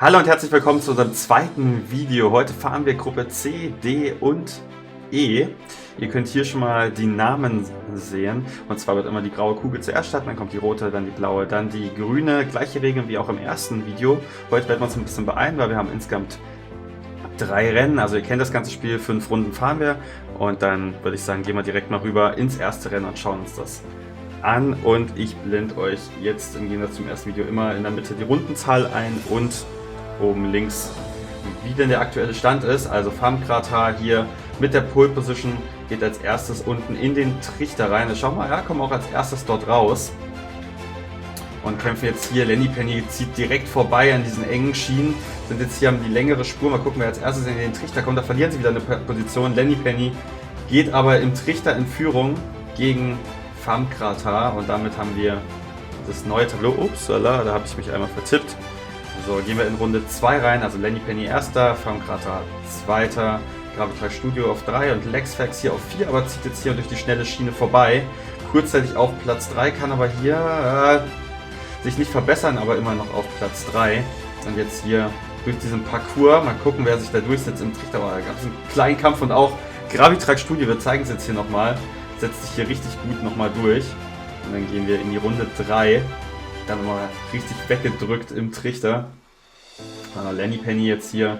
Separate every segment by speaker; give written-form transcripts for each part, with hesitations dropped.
Speaker 1: Hallo und herzlich willkommen zu unserem zweiten Video. Heute fahren wir Gruppe C, D und E. Ihr könnt hier schon mal die Namen sehen. Und zwar wird immer die graue Kugel zuerst starten, dann kommt die rote, dann die blaue, dann die grüne. Gleiche Regeln wie auch im ersten Video. Heute werden wir uns ein bisschen beeilen, weil wir haben insgesamt 3 Rennen. Also ihr kennt das ganze Spiel, 5 Runden fahren wir. Und dann würde ich sagen, gehen wir direkt mal rüber ins erste Rennen und schauen uns das an. Und ich blende euch jetzt im Gegensatz zum ersten Video immer in der Mitte die Rundenzahl ein und oben links, wie denn der aktuelle Stand ist. Also Famkratar hier mit der Pole Position geht als erstes unten in den Trichter rein. Schau mal, ja, kommen auch als erstes dort raus und kämpfen jetzt hier. Lenny Penny zieht direkt vorbei an diesen engen Schienen, sind jetzt hier, haben die längere Spur. Mal gucken, wer als erstes in den Trichter kommt. Da verlieren sie wieder eine Position. Lenny Penny geht aber im Trichter in Führung gegen Famkratar und damit haben wir das neue Tableau. Upsala, da habe ich mich einmal vertippt. So, gehen wir in Runde 2 rein, also Lenny Penny erster, Famkratar zweiter, Gravitrax Studio auf 3 und Lexfax hier auf 4, aber zieht jetzt hier durch die schnelle Schiene vorbei. Kurzzeitig auf Platz 3, kann aber hier sich nicht verbessern, aber immer noch auf Platz 3. Und jetzt hier durch diesen Parcours, mal gucken, wer sich da durchsetzt im Trichter. Da gab es einen kleinen Kampf und auch Gravitrax Studio, wir zeigen es jetzt hier nochmal, setzt sich hier richtig gut nochmal durch. Und dann gehen wir in die Runde 3. Dann mal richtig weggedrückt im Trichter. Lenny Penny jetzt hier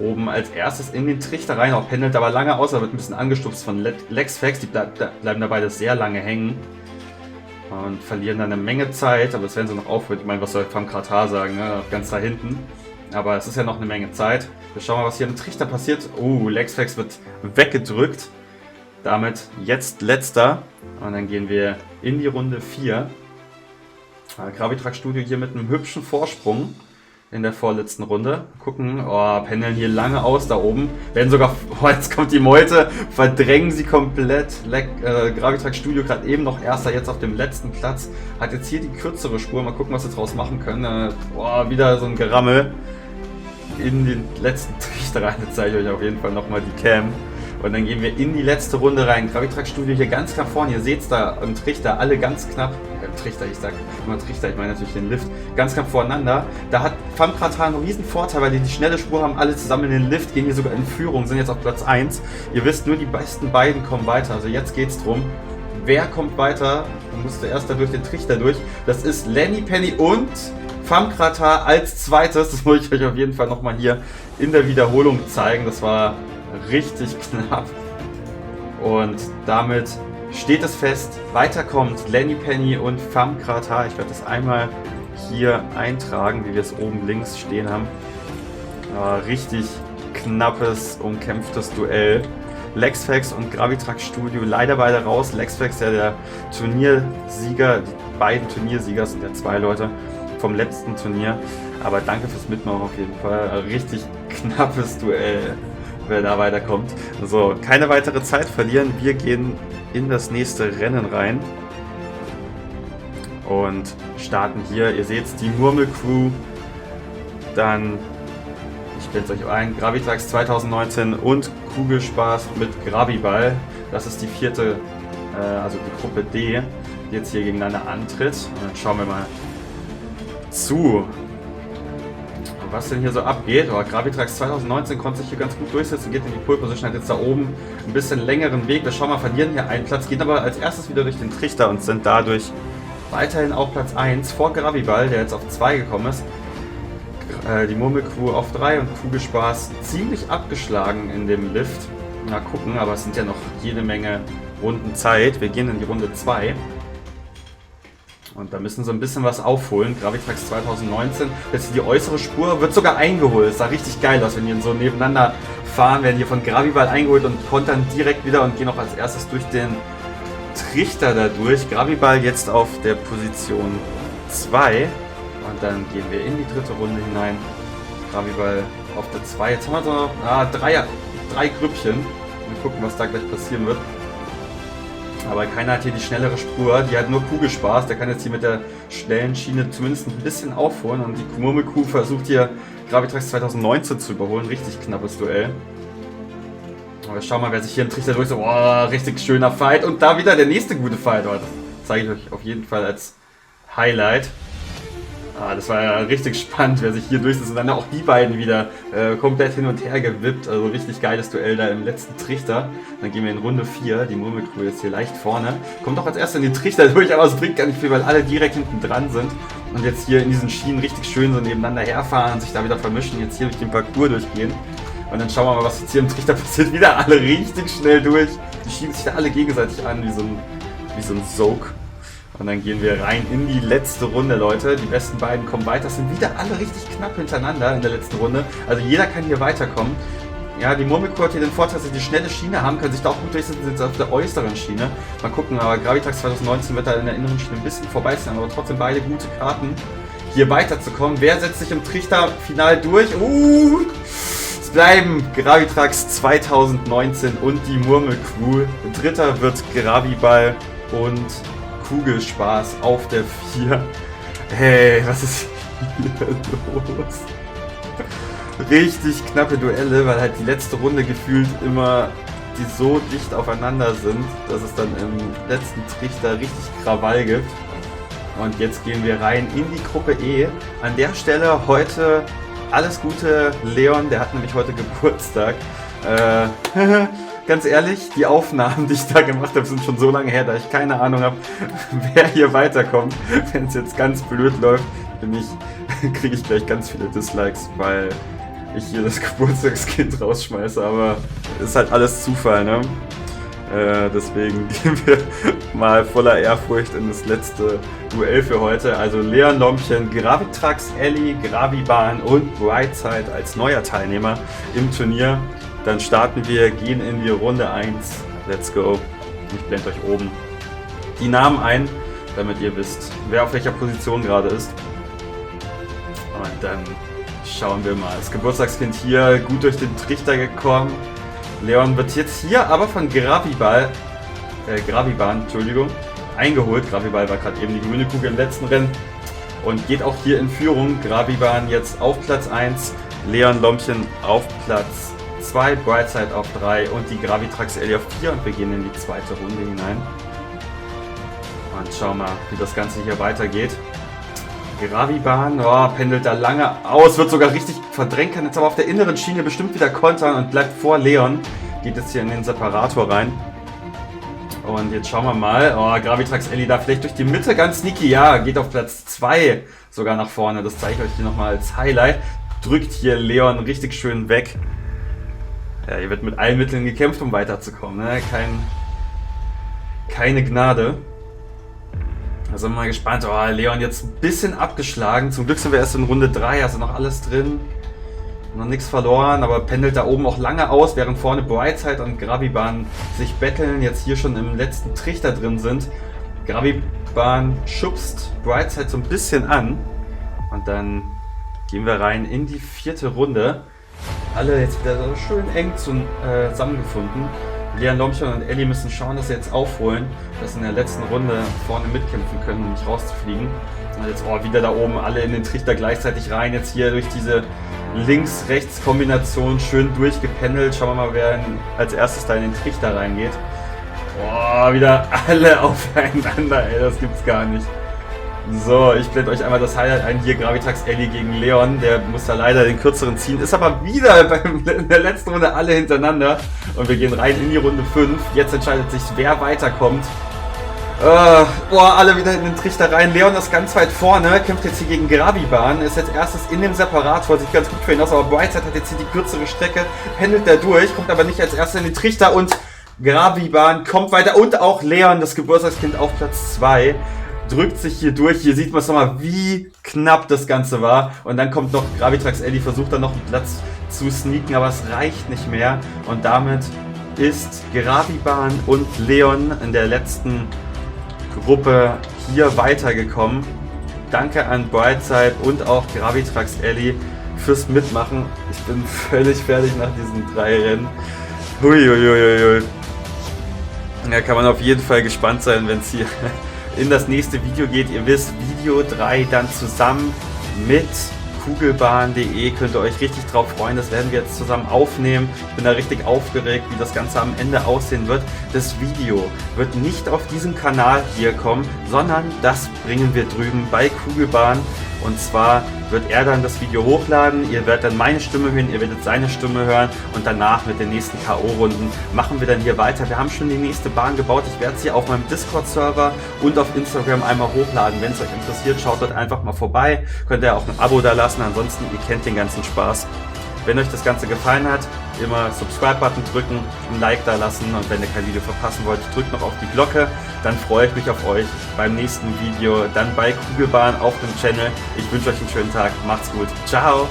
Speaker 1: oben als erstes in den Trichter rein. Auch pendelt aber lange aus, aber wird ein bisschen angestupst von Lexfax. Die bleiben da beide sehr lange hängen. Und verlieren dann eine Menge Zeit. Aber das werden sie noch aufholen. Ich meine, was soll Famkratar sagen, ne? Ganz da hinten. Aber es ist ja noch eine Menge Zeit. Wir schauen mal, was hier im Trichter passiert. Lexfax wird weggedrückt. Damit jetzt letzter. Und dann gehen wir in die Runde 4. Gravitrax Studio hier mit einem hübschen Vorsprung in der vorletzten Runde. Gucken, pendeln hier lange aus da oben. Werden sogar, jetzt kommt die Meute, verdrängen sie komplett. Gravitrax Studio gerade eben noch erster, jetzt auf dem letzten Platz. Hat jetzt hier die kürzere Spur. Mal gucken, was sie draus machen können. Wieder so ein Gerammel in den letzten Trichter rein. Jetzt zeige ich euch auf jeden Fall nochmal die Cam. Und dann gehen wir in die letzte Runde rein. Gravitrax Studio hier ganz knapp vorne. Ihr seht es da im Trichter, alle ganz knapp. Trichter, ich sag immer Trichter, ich meine natürlich den Lift. Ganz knapp voreinander. Da hat Famkratar einen riesen Vorteil, weil die schnelle Spur haben, alle zusammen in den Lift, gehen hier sogar in Führung, sind jetzt auf Platz 1. Ihr wisst, nur die besten beiden kommen weiter. Also jetzt geht's drum. Wer kommt weiter? Dann musste erst da durch den Trichter durch. Das ist Lenny Penny und Famkratar als zweites. Das wollte ich euch auf jeden Fall nochmal hier in der Wiederholung zeigen. Das war richtig knapp. Und damit steht es fest, weiter kommt Lenny Penny und Famkratar. Ich werde das einmal hier eintragen, wie wir es oben links stehen haben. Richtig knappes, umkämpftes Duell. Lexfax und Gravitrax Studio leider beide raus. Lexfax ja der Turniersieger, die beiden Turniersieger sind ja 2 Leute vom letzten Turnier. Aber danke fürs Mitmachen auf jeden Fall. Richtig knappes Duell, wer da weiterkommt. So, keine weitere Zeit verlieren. Wir gehen in das nächste Rennen rein und starten hier. Ihr seht die Murmelcrew, dann, ich blende es euch ein, Gravitrax 2019 und Kugelspaß mit Graviball. Das ist die 4., also die Gruppe D, die jetzt hier gegeneinander antritt. Und dann schauen wir mal zu, was denn hier so abgeht. Gravitrax 2019 konnte sich hier ganz gut durchsetzen, geht in die Pole Position, hat jetzt da oben ein bisschen längeren Weg. Wir schauen mal, verlieren hier einen Platz, gehen aber als erstes wieder durch den Trichter und sind dadurch weiterhin auf Platz 1 vor Graviball, der jetzt auf 2 gekommen ist. Die Murmelcrew auf 3 und Kugelspaß ziemlich abgeschlagen in dem Lift. Mal gucken, aber es sind ja noch jede Menge Runden Zeit. Wir gehen in die Runde 2. Und da müssen sie ein bisschen was aufholen. Gravitrax 2019, jetzt die äußere Spur wird sogar eingeholt. Das sah richtig geil aus, wenn die so nebeneinander fahren, werden hier von Graviball eingeholt und kontern direkt wieder und gehen auch als erstes durch den Trichter da durch. Graviball jetzt auf der Position 2 und dann gehen wir in die 3. Runde hinein. Graviball auf der 2. Jetzt haben wir so 3 Grüppchen. Mal gucken, was da gleich passieren wird. Aber keiner hat hier die schnellere Spur, die hat nur Kugelspaß. Der kann jetzt hier mit der schnellen Schiene zumindest ein bisschen aufholen. Und die Murmelcrew versucht hier Gravitrax 2019 zu überholen. Richtig knappes Duell. Aber schauen wir mal, wer sich hier im Trichter durch so. Richtig schöner Fight. Und da wieder der nächste gute Fight. Das zeige ich euch auf jeden Fall als Highlight. Das war ja richtig spannend, wer sich hier durchsetzt. Und dann auch die beiden wieder komplett hin und her gewippt. Also richtig geiles Duell da im letzten Trichter. Dann gehen wir in Runde 4. Die Murmelcrew jetzt hier leicht vorne. Kommt auch als erster in den Trichter durch, aber es bringt gar nicht viel, weil alle direkt hinten dran sind. Und jetzt hier in diesen Schienen richtig schön so nebeneinander herfahren, sich da wieder vermischen, jetzt hier durch den Parcours durchgehen. Und dann schauen wir mal, was jetzt hier im Trichter passiert. Wieder alle richtig schnell durch. Die schieben sich da alle gegenseitig an, wie so ein Sog. Und dann gehen wir rein in die letzte Runde, Leute. Die besten beiden kommen weiter. Das sind wieder alle richtig knapp hintereinander in der letzten Runde. Also jeder kann hier weiterkommen. Ja, die Murmelcrew hat hier den Vorteil, dass sie die schnelle Schiene haben, können sich da auch gut durchsetzen, sind auf der äußeren Schiene. Mal gucken, aber Gravitrax 2019 wird da in der inneren Schiene ein bisschen vorbei sein, aber trotzdem beide gute Karten, hier weiterzukommen. Wer setzt sich im Trichter-Final durch? Es bleiben Gravitrax 2019 und die Murmelcrew. Dritter wird Graviball und Kugelspaß auf der 4. Hey, was ist hier los? Richtig knappe Duelle, weil halt die letzte Runde gefühlt immer die so dicht aufeinander sind, dass es dann im letzten Trichter richtig Krawall gibt. Und jetzt gehen wir rein in die Gruppe E. An der Stelle heute alles Gute, Leon, der hat nämlich heute Geburtstag. Ganz ehrlich, die Aufnahmen, die ich da gemacht habe, sind schon so lange her, da ich keine Ahnung habe, wer hier weiterkommt. Wenn es jetzt ganz blöd läuft, kriege ich gleich ganz viele Dislikes, weil ich hier das Geburtstagskind rausschmeiße, aber ist halt alles Zufall, ne? Deswegen gehen wir mal voller Ehrfurcht in das letzte Duell für heute. Also Leon Lompchen, Gravitrax, Ellie, Gravibahn und Brightside als neuer Teilnehmer im Turnier. Dann starten wir, gehen in die Runde 1. Let's go. Ich blende euch oben die Namen ein, damit ihr wisst, wer auf welcher Position gerade ist. Und dann schauen wir mal. Das Geburtstagskind hier gut durch den Trichter gekommen. Leon wird jetzt hier aber von Gravibahn, eingeholt. Graviball war gerade eben die grüne Kugel im letzten Rennen und geht auch hier in Führung. Gravibahn jetzt auf Platz 1, Leon Lompchen auf Platz 2, Brightside auf 3 und die Gravitrax Ellie auf 4 und wir gehen in die zweite Runde hinein. Und schauen mal, wie das Ganze hier weitergeht. Gravibahn, pendelt da lange aus, wird sogar richtig verdrängt, kann jetzt aber auf der inneren Schiene bestimmt wieder kontern und bleibt vor Leon. Geht jetzt hier in den Separator rein. Und jetzt schauen wir mal, Gravitrax Ellie da vielleicht durch die Mitte, ganz sneaky, ja, geht auf Platz 2 sogar nach vorne. Das zeige ich euch hier nochmal als Highlight. Drückt hier Leon richtig schön weg. Ja, hier wird mit allen Mitteln gekämpft, um weiterzukommen, ne? Keine Gnade. Da sind wir mal gespannt. Leon jetzt ein bisschen abgeschlagen. Zum Glück sind wir erst in Runde 3, also noch alles drin. Noch nichts verloren, aber pendelt da oben auch lange aus, während vorne Brightside und Gravibahn sich betteln, jetzt hier schon im letzten Trichter drin sind. Gravibahn schubst Brightside so ein bisschen an. Und dann gehen wir rein in die 4. Runde. Alle jetzt wieder so schön eng zusammengefunden. Leon Lompchen und Ellie müssen schauen, dass sie jetzt aufholen, dass sie in der letzten Runde vorne mitkämpfen können, um nicht rauszufliegen. Und jetzt wieder da oben alle in den Trichter gleichzeitig rein. Jetzt hier durch diese Links-Rechts-Kombination schön durchgependelt. Schauen wir mal, wer als erstes da in den Trichter reingeht. Wieder alle aufeinander, ey, das gibt's gar nicht. So, ich blende euch einmal das Highlight ein. Hier Gravitrax Ellie gegen Leon. Der muss da leider den kürzeren ziehen. Ist aber wieder in der letzten Runde alle hintereinander. Und wir gehen rein in die Runde 5. Jetzt entscheidet sich, wer weiterkommt. Alle wieder in den Trichter rein. Leon ist ganz weit vorne. Kämpft jetzt hier gegen Gravibahn. Ist jetzt erstes in dem Separator. Sieht ganz gut für ihn aus. Aber Brightside hat jetzt hier die kürzere Strecke. Pendelt da durch. Kommt aber nicht als erster in den Trichter. Und Gravibahn kommt weiter. Und auch Leon, das Geburtstagskind, auf Platz 2. Drückt sich hier durch. Hier sieht man es nochmal, wie knapp das Ganze war. Und dann kommt noch Gravitrax Ellie, versucht dann noch einen Platz zu sneaken, aber es reicht nicht mehr. Und damit ist Gravibahn und Leon in der letzten Gruppe hier weitergekommen. Danke an Brightside und auch Gravitrax Ellie fürs Mitmachen. Ich bin völlig fertig nach diesen 3 Rennen. Huiuiuiui. Da kann man auf jeden Fall gespannt sein, wenn es hier in das nächste Video geht. Ihr wisst, Video 3 dann zusammen mit kugelbahn.de. Könnt ihr euch richtig drauf freuen. Das werden wir jetzt zusammen aufnehmen. Ich bin da richtig aufgeregt, wie das Ganze am Ende aussehen wird. Das Video wird nicht auf diesem Kanal hier kommen, sondern das bringen wir drüben bei Kugelbahn. Und zwar wird er dann das Video hochladen, ihr werdet dann meine Stimme hören, ihr werdet seine Stimme hören und danach mit den nächsten K.O.-Runden machen wir dann hier weiter. Wir haben schon die nächste Bahn gebaut. Ich werde sie auf meinem Discord-Server und auf Instagram einmal hochladen. Wenn es euch interessiert, schaut dort einfach mal vorbei. Könnt ihr auch ein Abo da lassen, ansonsten ihr kennt den ganzen Spaß. Wenn euch das Ganze gefallen hat, immer Subscribe-Button drücken, ein Like da lassen und wenn ihr kein Video verpassen wollt, drückt noch auf die Glocke. Dann freue ich mich auf euch beim nächsten Video, dann bei Kugelbahn auf dem Channel. Ich wünsche euch einen schönen Tag, macht's gut, ciao!